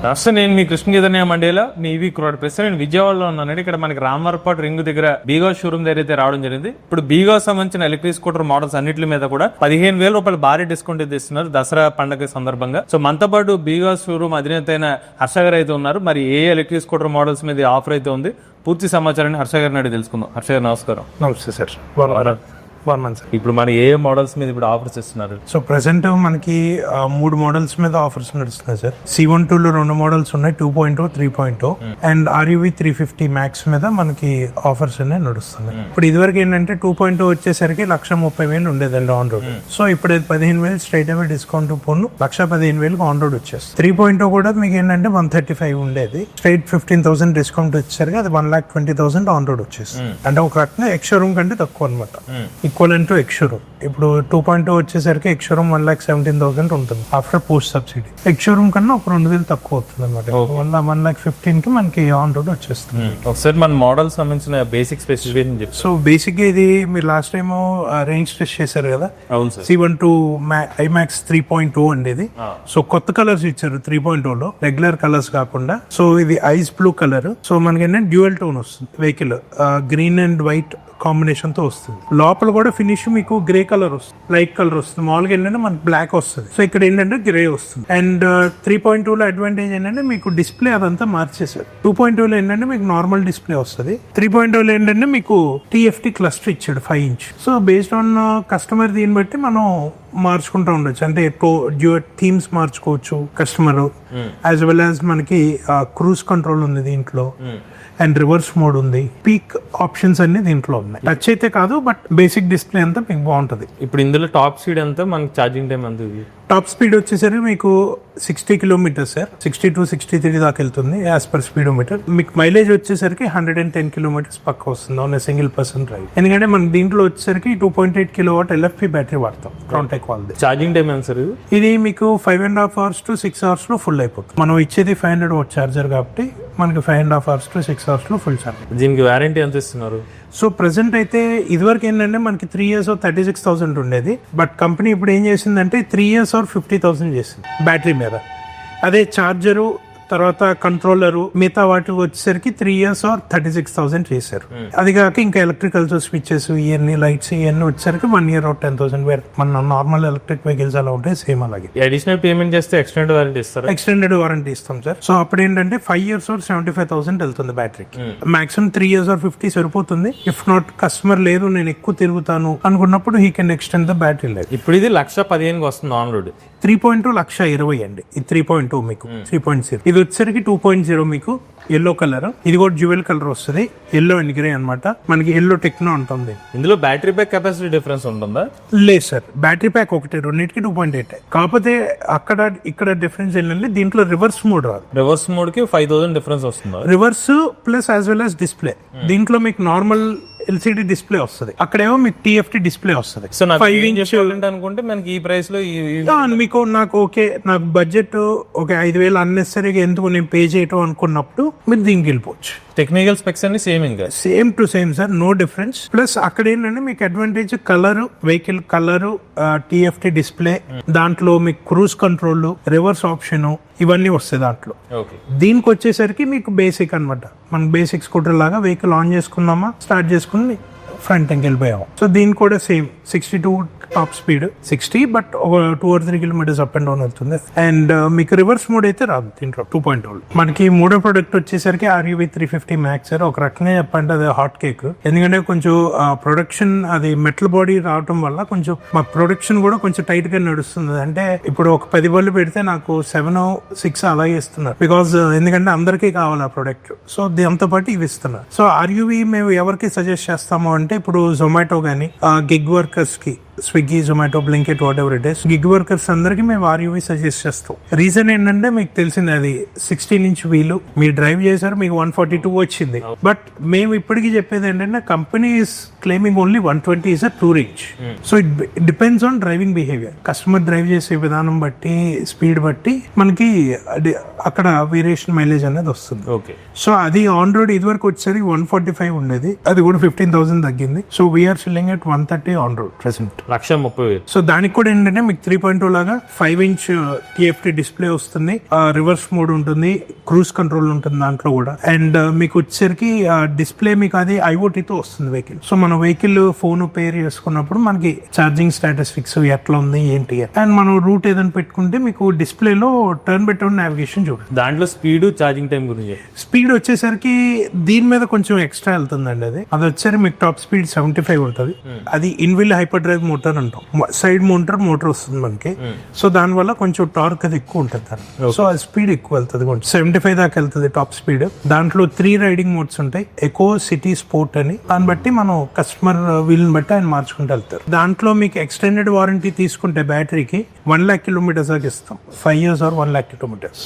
రాష్ట్ర నేను మీ కృష్ణ చైతన్య మండేలో మీ EV crore press. నేను విజయవాడలో ఉన్నాను. ఇక్కడ మనకి రామవరపాటు రింగ్ దగ్గర బీగా షోరూమ్ దగ్గర అయితే రావడం జరిగింది. ఇప్పుడు బీగా సంబంధించిన ఎలక్ట్రిక్ స్కూటర్ మోడల్స్ అన్నిటి మీద కూడా 15,000 రూపాయలు భారీ డిస్కౌంట్ అయితే ఇస్తున్నారు దసరా పండుగ సందర్భంగా. సో మనతో పాటు బీగా షోరూమ్ అధినేత అయిన హర్ష గారు అయితే ఉన్నారు. మరి ఏ ఎలక్ట్రిక్ స్కూటర్ మోడల్స్ మీద ఆఫర్ అయితే ఉంది, పూర్తి సమాచారాన్ని హర్ష గారిని అడిగి తెలుసుకుందాం. హర్ష గారు నమస్కారం. నమస్తే సార్. ఇప్పుడు మన ఏ మోడల్స్ మీద ఇప్పుడు ఆఫర్స్ ఇస్తున్నారు? సో ప్రెసెంట్ మనకి 3 మోడల్స్ మీద ఆఫర్స్ నడుస్తున్నాయి సార్. C12 లో 2 మోడల్స్ ఉన్నాయి, 2.0, 3.0 అండ్ RUV 350 మ్యాక్స్ మీద మనకి ఆఫర్స్ అనేవి నడుస్తున్నాయి. ఇప్పుడు ఇదివరకు ఏంటంటే 2.0 వచ్చేసరికి 1,30,000 ఉండేదండి ఆన్ రోడ్. సో ఇప్పుడు 15,000 straight away discount phone 1,15,000 on road వచ్చేస్తుంది. 3.0 కూడా మీకు ఏంటంటే 135 ఉండేది, స్ట్రైట్ 15,000 డిస్కౌంట్ వచ్చేసరికి అది 1,20,000 ఆన్ రోడ్ వచ్చేస్తుంది. అంటే ఒక రకంగా ఎక్స్-షోరూమ్ కంటే తక్కువ అనమాట, ఈక్వలెంట్ టు ఎక్స్-షోరూమ్. ఇప్పుడు 2.0 వచ్చేసరికి ఎక్స్-షోరూమ్ 1,17,000 ఉంటుంది ఆఫ్టర్ పోస్ట్ సబ్సిడీ. ఎక్స్-షోరూమ్ కన్నా ఒక 2,000 తక్కువ అవుతుంది అనమాట. 1,15,000 కి మనకి ఆన్ రోడ్ వచ్చేస్తుంది. ఒకసారి మన మోడల్ సంబంధించిన బేసిక్ స్పెసిఫికేషన్ చెప్పి. సో బేసిక్ గా ఇది మీరు లాస్ట్ టైం రేంజ్ టెస్ట్ చేశారు కదా, అవును సార్. C12 IMAX 3.0 అండి ఇది. సో కొత్త కలర్స్ ఇచ్చారు 3.0 లో, రెగ్యులర్ కలర్స్ కాకుండా. సో ఇది ఐస్ బ్లూ కలర్. సో మనకి ఏంటంటే డ్యూయల్ టోన్ వస్తుంది vehicle, green and white combination తో వస్తుంది. లోపల కూడా ఫినిష్ మీకు గ్రే కలర్ వస్తుంది, లైట్ కలర్ వస్తుంది. మామూలుగా ఏంటంటే మనకి బ్లాక్ వస్తుంది, సో ఇక్కడ ఏంటంటే గ్రే వస్తుంది. అండ్ 3.2 లో అడ్వాంటేజ్ ఏంటంటే మీకు డిస్ప్లే అదంతా మార్చేసారు. 2.2 లో ఏంటంటే మీకు నార్మల్ డిస్ప్లే వస్తుంది. 3.0 లో ఏంటంటే మీకు TFT క్లస్టర్ ఇచ్చాడు 5 inch. So based on customer దీన్ని బట్టి మనం మార్చుకుంటూ ఉండొచ్చు, అంటే థీమ్స్ మార్చుకోవచ్చు కస్టమర్. యాజ్ వెల్ యాజ్ మనకి క్రూజ్ కంట్రోల్ ఉంది దీంట్లో, అండ్ రివర్స్ మోడ్ ఉంది, పీక్ ఆప్షన్స్ అన్ని దీంట్లో ఉన్నాయి. టచ్ అయితే కాదు, బట్ బేసిక్ డిస్ప్లే అంతా మీకు బాగుంటది. ఇప్పుడు ఇందులో టాప్ స్పీడ్ ఎంత, మనకి ఛార్జింగ్ టైం ఎంత? టాప్ స్పీడ్ వచ్చేసరికి మీకు 60 కిలోమీటర్స్ సార్, 60 to 63 దాకా వెళ్తుంది యాజ్ పర్ స్పీడోమీటర్. మీకు మైలేజ్ వచ్చేసరికి 110 కిలోమీటర్స్ పక్క వస్తుంది ఆన్ సింగిల్ పర్సన్ డ్రైవ్. ఎందుకంటే మనకి దీంట్లో వచ్చేసరికి 2.8 కిలోవాట్ LFP బ్యాటరీ వాడతాం, Trontek వాళ్ళది. ఛార్జింగ్ టైం ఎంత సార్? ఇది మీకు 5.5 hours to 6 hours లో ఫుల్ అయిపోతుంది. మనం ఇచ్చేది 500 watt చార్జర్ కాబట్టి మనకి 5.5 hours to 6 hours లో ఫుల్ చార్జ్. దీనికి వారంటీ ఎంత ఇస్తున్నారు? సో ప్రెసెంట్ అయితే ఇదివరకు ఏంటంటే మనకి 3 years 36,000 ఉండేది, బట్ కంపెనీ ఇప్పుడు ఏం చేసిందంటే 3 years 50,000 చేసింది బ్యాటరీ మీద. అదే చార్జరు తర్వాత కంట్రోలర్ మిగతా వాటికి వచ్చేసరికి 3 years 36,000 చేశారు. అది కాక ఇంకా ఎలక్ట్రికల్స్, స్విచెస్, ఇవన్నీ లైట్స్ ఇవన్నీ వచ్చేసరికి 1 year 10,000. వేర్ మన నార్మల్ ఎలక్ట్రిక్ వెహికల్స్ అలా ఉంటాయి సేమ్ అలాగే. అడిషనల్ పేమెంట్ చేస్తే ఎక్స్టెండెడ్ వారంటీ ఇస్తారు? ఎక్స్టెండెడ్ వారంటీ ఇస్తాం సార్. సో అప్పుడు ఏంటంటే 5 years 75,000 వెళ్తుంది బ్యాటరీకి. మాక్సిమం 3 years 50 సరిపోతుంది. ఇఫ్ నాట్ కస్టమర్ లేదు నేను ఎక్కువ తిరుగుతాను అనుకున్నప్పుడు he can extend the battery life. ఇప్పుడు ఇది 1,15,000 వస్తుంది ఆన్ రోడ్. 3.2 1,20,000 అండి. ఇది 3.2 మీకు 3.0. ఇది వచ్చేసరికి 2.0 మీకు ఎల్లో కలర్. ఇది కూడా జ్యువెల్ కలర్ వస్తుంది, ఎల్లో అండ్ గ్రే అనమాట. మనకి ఎల్లో టెక్నో ఉంటుంది. ఇందులో బ్యాటరీ ప్యాక్ కెపాసిటీ డిఫరెన్స్ ఉంటుందా? లేదు సార్, బ్యాటరీ ప్యాక్ ఒకటే, రెండింటికి 2.8. కాకపోతే అక్కడ ఇక్కడ డిఫరెన్స్ ఏంటంటే దీంట్లో రివర్స్ మోడ్ రాదు. రివర్స్ మోడ్ కి 5,000 డిఫరెన్స్ వస్తుంది. Reverse plus as well as display. దీంట్లో మీకు నార్మల్ LCD డిస్ప్లే వస్తుంది, అక్కడేమో మీకు TFT డిస్ప్లే వస్తుంది. సో 5 inch అనుకుంటే మనకి ఈ ప్రైస్ లో మీకు నాకు ఓకే, నాకు బడ్జెట్ ఒక 5,000 అన్నెసరీగా ఎందుకు నేను పే చేయటం అనుకున్నప్పుడు మీరు దీనికి వెళ్ళిపోవచ్చు. టెక్నికల్ స్పెక్స్ అన్ని సేమ్, ఇంకా same to same sir, no difference. Plus అక్కడ ఏంటంటే మీకు advantage colour, vehicle colour, TFT display, దాంట్లో మీకు క్రూజ్ కంట్రోల్, రివర్స్ ఆప్షన్ ఇవన్నీ వస్తాయి దాంట్లో. దీనికి వచ్చేసరికి మీకు బేసిక్ అనమాట, మన బేసిక్ స్కూటర్ లాగా వెహికల్ ఆన్ చేసుకున్నామా, స్టార్ట్ చేసుకుని ఫ్రంట్ ఎంకి వెళ్ళిపోయాము. సో దీనికి కూడా సేమ్ 62 టాప్ స్పీడ్ 60, బట్ ఒక 2 or 3 kilometers up and down అవుతుంది. అండ్ మీకు రివర్స్ మోడ్ అయితే రాదు దీంట్లో 2.0. మనకి మూడో ప్రొడక్ట్ వచ్చేసరికి RUV 350 మ్యాక్స్. ఒక రకంగా చెప్పంటే అది హాట్ కేక్, ఎందుకంటే కొంచెం ప్రొడక్షన్ అది మెటల్ బాడీ రావడం వల్ల కొంచెం మా ప్రొడక్షన్ కూడా కొంచెం టైట్ గా నడుస్తుంది. అంటే ఇప్పుడు ఒక 10 బళ్ళు పెడితే నాకు 7 or 6 అలాగే ఇస్తున్నారు, బికాస్ ఎందుకంటే అందరికీ కావాలి ఆ ప్రొడక్ట్. సో దాంతో పాటు ఇవి ఇస్తున్నారు. సో RUV మేము ఎవరికి సజెస్ట్ చేస్తాము అంటే ఇప్పుడు జొమాటో గానీ, గిగ్ వర్కర్స్ కి, Swiggy, Zomato, Blinkit, what ever it is, gig workers అందరికి మేము RUV సజెస్ట్ చేస్తాం. రీజన్ ఏంటంటే మీకు తెలిసింది అది 16 inch వీలు మీరు డ్రైవ్ చేశారు, మీకు 142 వచ్చింది. బట్ మేము ఇప్పటికీ చెప్పేది ఏంటంటే company is claiming only 120 is a touring. So it depends on driving behaviour. Customer drive చేసే విధానం బట్టి, స్పీడ్ బట్టి మనకి అక్కడ వేరియేషన్ మైలేజ్ అనేది వస్తుంది. ఓకే. సో అది ఆన్ రోడ్ ఇదివరకు వచ్చేసరికి 145 ఉండేది, అది కూడా 15,000 తగ్గింది. So we're selling at 130 on road present. 1,30,000. So దానికి కూడా ఏంటంటే మీకు 3.2 లాగా 5-inch TFT డిస్ప్లే వస్తుంది, రివర్స్ మోడ్ ఉంటుంది, క్రూజ్ కంట్రోల్ ఉంటుంది దాంట్లో కూడా. అండ్ మీకు వచ్చేసరికి డిస్ప్లే మీకు అది ఐఓటీతో వస్తుంది వెహికల్. సో మన వెహికల్ ఫోన్ పేర్ చేసుకున్నప్పుడు మనకి ఛార్జింగ్ స్టాటిస్టిక్స్ ఎట్లా ఉంది ఏంటి, అండ్ మనం రూట్ ఏదైనా పెట్టుకుంటే మీకు డిస్ప్లేలో టర్న్ బై టర్న్ నావిగేషన్ చూడండి. దాంట్లో స్పీడ్, ఛార్జింగ్ టైం గురించి. స్పీడ్ వచ్చేసరికి దీని మీద కొంచెం ఎక్స్ట్రా వెళ్తుందండి. అది వచ్చేసరికి మీకు టాప్ స్పీడ్ 75 ఉంటుంది. అది ఇన్విల్ హైపర్ డ్రైవ్ మోటార్ అంటాం, సైడ్ మోటార్ వస్తుంది మనకి. సో దాని వల్ల కొంచెం టార్క్ అది ఎక్కువ ఉంటుంది దాన్ని. సో అది స్పీడ్ ఎక్కువ వెళ్తుంది, 75 దాకా వెళ్తుంది టాప్ స్పీడ్. దాంట్లో 3 రైడింగ్ మోడ్స్ ఉంటాయి, ఎకో, సిటీ, స్పోర్ట్ అని. దాన్ని బట్టి మనం కస్టమర్ వీల్ బట్టి ఆయన మార్చుకుంటూ వెళ్తారు. దాంట్లో మీకు ఎక్స్టెండెడ్ వారంటీ తీసుకుంటే బ్యాటరీకి 1 lakh kilometers దాకా ఇస్తాం, 5 years or 1 lakh kilometers.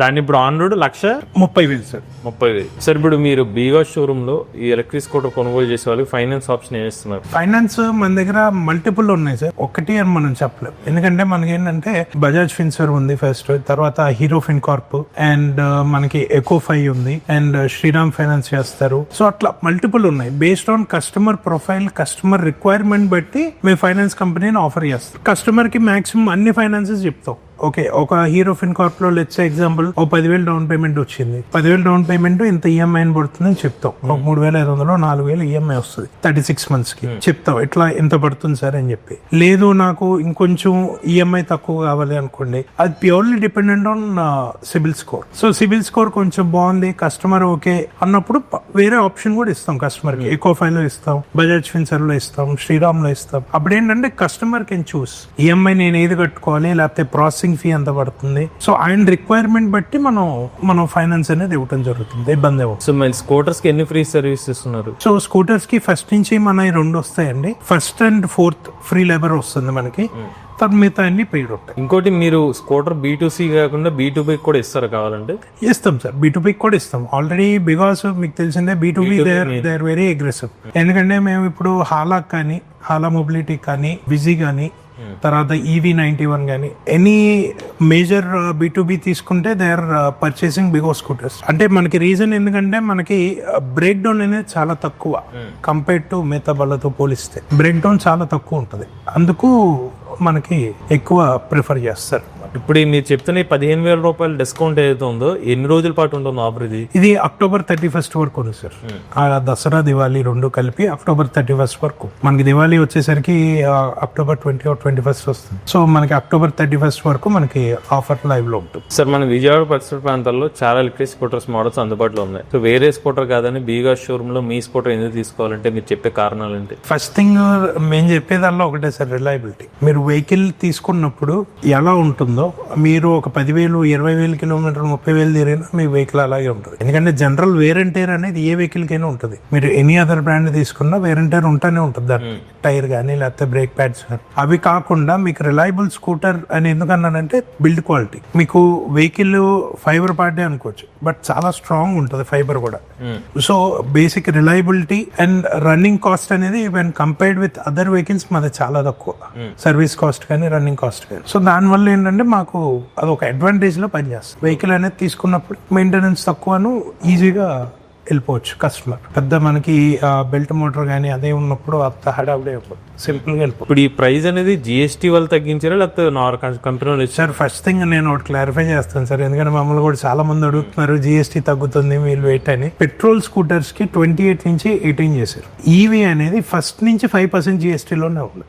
దాన్ని ఇప్పుడు ఆన్ రోడ్ 1,30,000 సార్. 30,000. సార్ ఇప్పుడు మీరు బీగా షోరూమ్ లో ఈ ఎలక్ట్రిక్ స్కూటర్ కొనుగోలు చేసే వాళ్ళకి ఫైనాన్స్ ఆప్షన్ ఏమిస్తున్నారు? ఫైనాన్స్ మన దగ్గర మల్టిపుల్ ఉన్నాయి సార్, ఒకటి అని మనం చెప్పలేం. ఎందుకంటే మనకి ఏంటంటే బజాజ్ ఫిన్సర్ ఉంది ఫస్ట్, తర్వాత హీరో ఫిన్కార్ప్, అండ్ మనకి ఎకో 5 ఉంది, అండ్ శ్రీరామ్ ఫైనాన్స్ చేస్తారు. సో అట్లా మల్టిపుల్ ఉన్నాయి. Based on customer profile, customer requirement బట్టి మేము ఫైనాన్స్ కంపెనీని ఆఫర్ చేస్తాం. కస్టమర్ కి మాక్సిమం అన్ని ఫైనాన్సెస్ చెప్తాం. ఓకే, ఒక హీరో ఫిన్కార్ప్ లో లెట్స్ ఎగ్జాంపుల్ 10,000 డౌన్ పేమెంట్ వచ్చింది, 10,000 డౌన్ పేమెంట్ ఇంత ఈఎంఐ అని పడుతుందని చెప్తాం. 3,500 4,000 ఈఎంఐ వస్తుంది 36 months కి చెప్తాం, ఇట్లా ఎంత పడుతుంది సార్ అని చెప్పి. లేదు నాకు ఇంకొంచెం ఈఎంఐ తక్కువ కావాలి అనుకోండి, అది purely dependent on CIBIL score. So CIBIL score కొంచెం బాగుంది, కస్టమర్ ఓకే అన్నప్పుడు వేరే ఆప్షన్ కూడా ఇస్తాం కస్టమర్ కి. ఎకో 5 లో ఇస్తాం, బజాజ్ ఫిన్సర్ లో ఇస్తాం, శ్రీరామ్ లో ఇస్తాం. అప్పుడు ఏంటంటే కస్టమర్ కెన్ చూస్ ఈఎంఐ నేను ఏది కట్టుకోవాలి, లేకపోతే ప్రాసెసింగ్ ఫీ ఎంత పడుతుంది. సో ఆయన రిక్వైర్మెంట్ బట్టి మనం ఫైనాన్స్ అనేది ఇవ్వడం జరుగుతుంది, ఇబ్బంది అవ్వదు. సో మరి స్కూటర్స్ కి ఎన్ని ఫ్రీ సర్వీస్ ఇస్తున్నారు? సో స్కూటర్స్ కి ఫస్ట్ నుంచి మన 2 వస్తాయండి, first and fourth free labour వస్తుంది మనకి, తర్వాత మిగతా అన్ని పెయిడ్ ఉంటాయి. ఇంకోటి మీరు స్కూటర్ B2C కాకుండా B2B కూడా ఇస్తారు కావాలంటే? ఇస్తాం సార్, B2B కూడా ఇస్తాం ఆల్రెడీ. బికాస్ మీకు తెలిసిందే B2B they are very aggressive. ఎందుకంటే మేము ఇప్పుడు హాలా కానీ, హాలా మొబిలిటీ కానీ, బిజీ కానీ, తర్వాత EV91 కానీ ఎనీ మేజర్ B2B తీసుకుంటే దే ఆర్ పర్చేసింగ్ బిగో స్కూటర్స్. అంటే మనకి రీజన్ ఎందుకంటే మనకి బ్రేక్ డౌన్ అనేది చాలా తక్కువ కంపేర్ టు మిగతా వాళ్ళతో పోలిస్తే. బ్రేక్ డౌన్ చాలా తక్కువ ఉంటుంది, అందుకు మనకి ఎక్కువ ప్రిఫర్ చేస్తారు. ఇప్పుడు మీరు చెప్తున్న 15,000 రూపాయల డిస్కౌంట్ ఏదైతే ఉందో ఎన్ని రోజుల పాటు ఉంటుందో ఆఫర్? ఇది October 31st వరకు ఉంది సార్. దసరా, దివాళీ 2 కలిపి October 31st వరకు. మనకి దివాళీ వచ్చేసరికి October 20 or 21st వస్తుంది. సో మనకి October 31st వరకు మనకి ఆఫర్ లైవ్ లో ఉంటుంది. సార్ మన విజయవాడ పరిసర ప్రాంతాల్లో చాలా ఎలక్ట్రిక్ స్కూటర్స్ మోడల్స్ అందుబాటులో ఉన్నాయి. సో వేరే స్కూటర్ కాదని బీగా షోరూమ్ లో మీ స్కూటర్ ఎందుకు తీసుకోవాలంటే మీరు చెప్పే కారణాలు ఏంటి? ఫస్ట్ థింగ్ మేము చెప్పేదాల్లో ఒకటే సార్, రిలయబిలిటీ. మీరు వెహికల్ తీసుకున్నప్పుడు ఎలా ఉంటుందో, మీరు ఒక 10,000 20,000 కిలోమీటర్లు 30,000 తిరిగినా మీ వెహికల్ అలాగే ఉంటుంది. ఎందుకంటే జనరల్ వేర్ అండ్ టైర్ అనేది ఏ వెహికల్ కైనా ఉంటుంది. మీరు ఎనీ అదర్ బ్రాండ్ తీసుకున్నా వేర్ అండ్ టైర్ ఉంటానే ఉంటుంది, దాని టైర్ కానీ లేకపోతే బ్రేక్ ప్యాడ్స్ కానీ. అవి కాకుండా మీకు రిలయబుల్ స్కూటర్ అని ఎందుకన్నానంటే బిల్డ్ క్వాలిటీ. మీకు వెహికల్ ఫైబర్ పార్టే అనుకోవచ్చు, బట్ చాలా స్ట్రాంగ్ ఉంటుంది ఫైబర్ కూడా. So basic reliability and running cost అనేది when compared with other vehicles మాది చాలా తక్కువ, సర్వీస్ కాస్ట్ కానీ రన్నింగ్ కాస్ట్ కానీ. సో దానివల్ల ఏంటంటే మాకు అదొక అడ్వాంటేజ్ లో పనిచేస్తుంది. వెహికల్ అనేది తీసుకున్నప్పుడు మెయింటెనెన్స్ తక్కువను, ఈజీగా వెళ్ళిపోవచ్చు కస్టమర్. పెద్ద మనకి బెల్ట్ మోటార్ కానీ అదే ఉన్నప్పుడు అంత హడావిడి సింపుల్ గా వెళ్ళిపోతుంది. ఇప్పుడు ఈ ప్రైస్ అనేది GST వల్ల తగ్గించారా లేకపోతే కంపెనీ? సార్ ఫస్ట్ థింగ్ నేను ఒకటి క్లారిఫై చేస్తాను సార్, ఎందుకంటే మమ్మల్ని కూడా చాలా మంది అడుగుతున్నారు GST తగ్గుతుంది మీరు వెయిట్ అని. పెట్రోల్ స్కూటర్స్ కి 28 నుంచి 18 చేశారు. ఈవీ అనేది ఫస్ట్ నుంచి 5% GST లోనే ఉంది,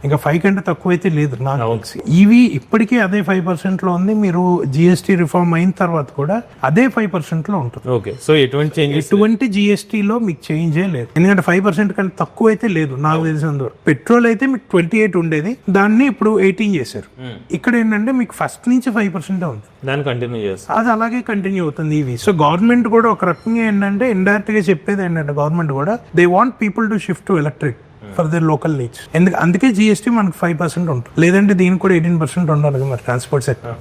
ఇంకా 5 కంటే తక్కువ అయితే లేదు నాకు తెలిసి. ఈవీ ఇప్పటికీ అదే 5% లో ఉంది. మీరు GST రిఫార్మ్ అయిన తర్వాత కూడా అదే 5% లో ఉంటుంది. ఓకే, సో ఎటువంటి GST లో మీకు చేంజ్ లేదు, ఎందుకంటే 5% కంటే తక్కువ అయితే లేదు నాకు తెలిసినంత. పెట్రోల్ అయితే మీకు 28 ఉండేది, దాన్ని ఇప్పుడు 18 చేశారు. ఇక్కడ ఏంటంటే మీకు ఫస్ట్ నుంచి 5% ఉంది, దాన్ని కంటిన్యూ చేస్తారు, అది అలాగే కంటిన్యూ అవుతుంది ఈవీ. సో గవర్నమెంట్ కూడా ఒక రకంగా ఏంటంటే ఇండైరెక్ట్ గా చెప్పేది ఏంటంటే గవర్నమెంట్ కూడా they want people to shift to electric for their local needs. అందుకే GST మనకు 5% ఉంటుంది, లేదంటే దీనికి కూడా 18% ఉండాలి మరి ట్రాన్స్పోర్ట్ సెక్టర్.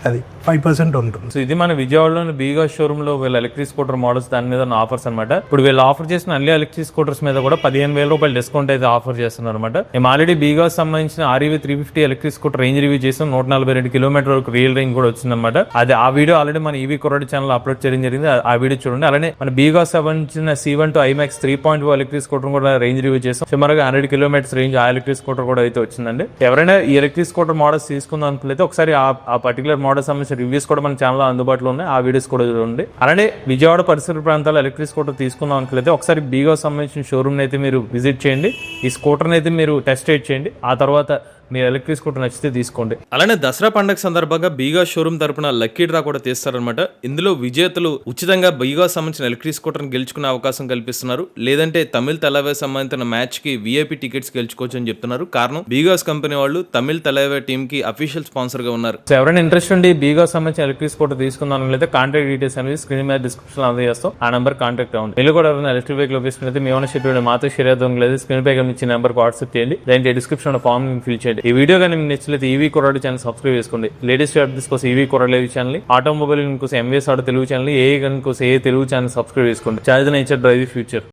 అది 5% ఉంటుంది. సో ఇది మన విజయవాడలోని బీగా షోరూమ్ లో వీళ్ళ ఎలక్ట్రిక్ స్కూటర్ మోడల్స్ దాని మీద ఆఫర్స్ అనమాట. ఇప్పుడు వీళ్ళు ఆఫర్ చేసిన అన్ని ఎలక్ట్రిక్ స్కూటర్స్ మీద కూడా 15,000 రూపాయలు డిస్కౌంట్ అయితే ఆఫర్ చేస్తున్నారు అనమాట. మేము ఆల్రెడీ బీగా సంబంధించిన REV 350 electric scooter range review చేసాం. 142 కిలోమీటర్ వరకు రియల్ రేంజ్ కూడా వచ్చిందన్నమాట. అది ఆ వీడియో ఆల్రెడీ మన EV కుర్రాడి ఛానల్ అప్లోడ్ చేయడం జరిగింది, ఆ వీడియో చూడండి. అలానే మన బీగా సంబంధించిన C1 to IMAX 3.0 electric scooter కూడా రేంజ్ రివ్యూ చేసాం. సుమారుగా 100 కిలోమీటర్స్ రేంజ్ ఆ ఎలక్ట్రిక్ స్కూటర్ కూడా అయితే వచ్చిందండి. ఎవరైనా ఈ ఎలక్ట్రిక్ స్కూటర్ మోడల్స్ తీసుకుందాం అనుకుంటే ఒకసారి ఆ పర్టికులర్ మోడల్ సంబంధించిన రివ్యూస్ కూడా మన ఛానల్ అందుబాటులో ఉన్నాయి, ఆ వీడియోస్ కూడా చూడండి. అలానే విజయవాడ పరిసర ప్రాంతాల్లో ఎలక్ట్రిక్ స్కూటర్ తీసుకుందాం అనుకుంటే ఒకసారి బీగో సంబంధించిన షోరూమ్ అయితే మీరు విజిట్ చేయండి, ఈ స్కూటర్ అయితే మీరు టెస్ట్ రైడ్ చేయండి, ఆ తర్వాత మీరు ఎలక్ట్రిక్ స్కూటర్ నచ్చితే తీసుకోండి. అలానే దసరా పండుగ సందర్భంగా బీగా షోరూమ్ తరపున లక్కీ డ్రా కూడా తీస్తారనమాట. ఇందులో విజేతలు ఉచితంగా బీగా సంబంధించిన ఎలక్ట్రిక్ స్కూటర్ గెలుచుకునే అవకాశం కల్పిస్తున్నారు. లేదంటే తమిళ్ తలైవా సంబంధించిన మ్యాచ్ కి విఐపి టికెట్స్ గెలుచుకోవచ్చు అని చెప్తున్నారు. కారణం బీగాస్ కంపెనీ వాళ్ళు తమిళ్ తలైవా టీమ్ కి అఫీషియల్ స్పాన్సర్ గా ఉన్నారు. సో ఎవరైనా ఇంట్రెస్ట్ ఉండి బీగా సంబంధించిన ఎలక్ట్రిక్ స్కూటర్ తీసుకుందాం లేదా కాంటాక్ట్ డీటెయిల్స్ అనేది స్క్రీన్ మీద డిస్క్రిప్షన్ లో అందజేస్తాం, ఆ నెంబర్ కాంటాక్ట్ అవ్వండి. మీరు కూడా ఎవరైనా ఎలక్ట్రిక్ వెహికల్ లొకేషన్ అయితే మీ ఓనర్షిప్ మాతో షేర్ అవుతుంది లేదా స్క్రీన్ పై ఇచ్చిన నెంబర్ వాట్సాప్ చేయండి, దాంట్లో డిస్క్రిప్షన్ లో ఫామ్ ఫిల్ చేయండి. ఈ వీడియో కానీ నచ్చినట్లయితే ఈవీ కొరాడు ఛానల్ సబ్స్క్రైబ్ చేసుకోండి. లేటెస్ట్ అప్డేట్స్ కోసం ఈవీ కొరాడు ఛానల్, ఆటోమొబైల్ కోసం ఎంవీఎస్ ఆటో తెలుగు ఛానల్, ఏ కోసం ఏ తెలుగు ఛానల్ సబ్స్క్రైబ్ చేసుకోండి. Charge nature drive future.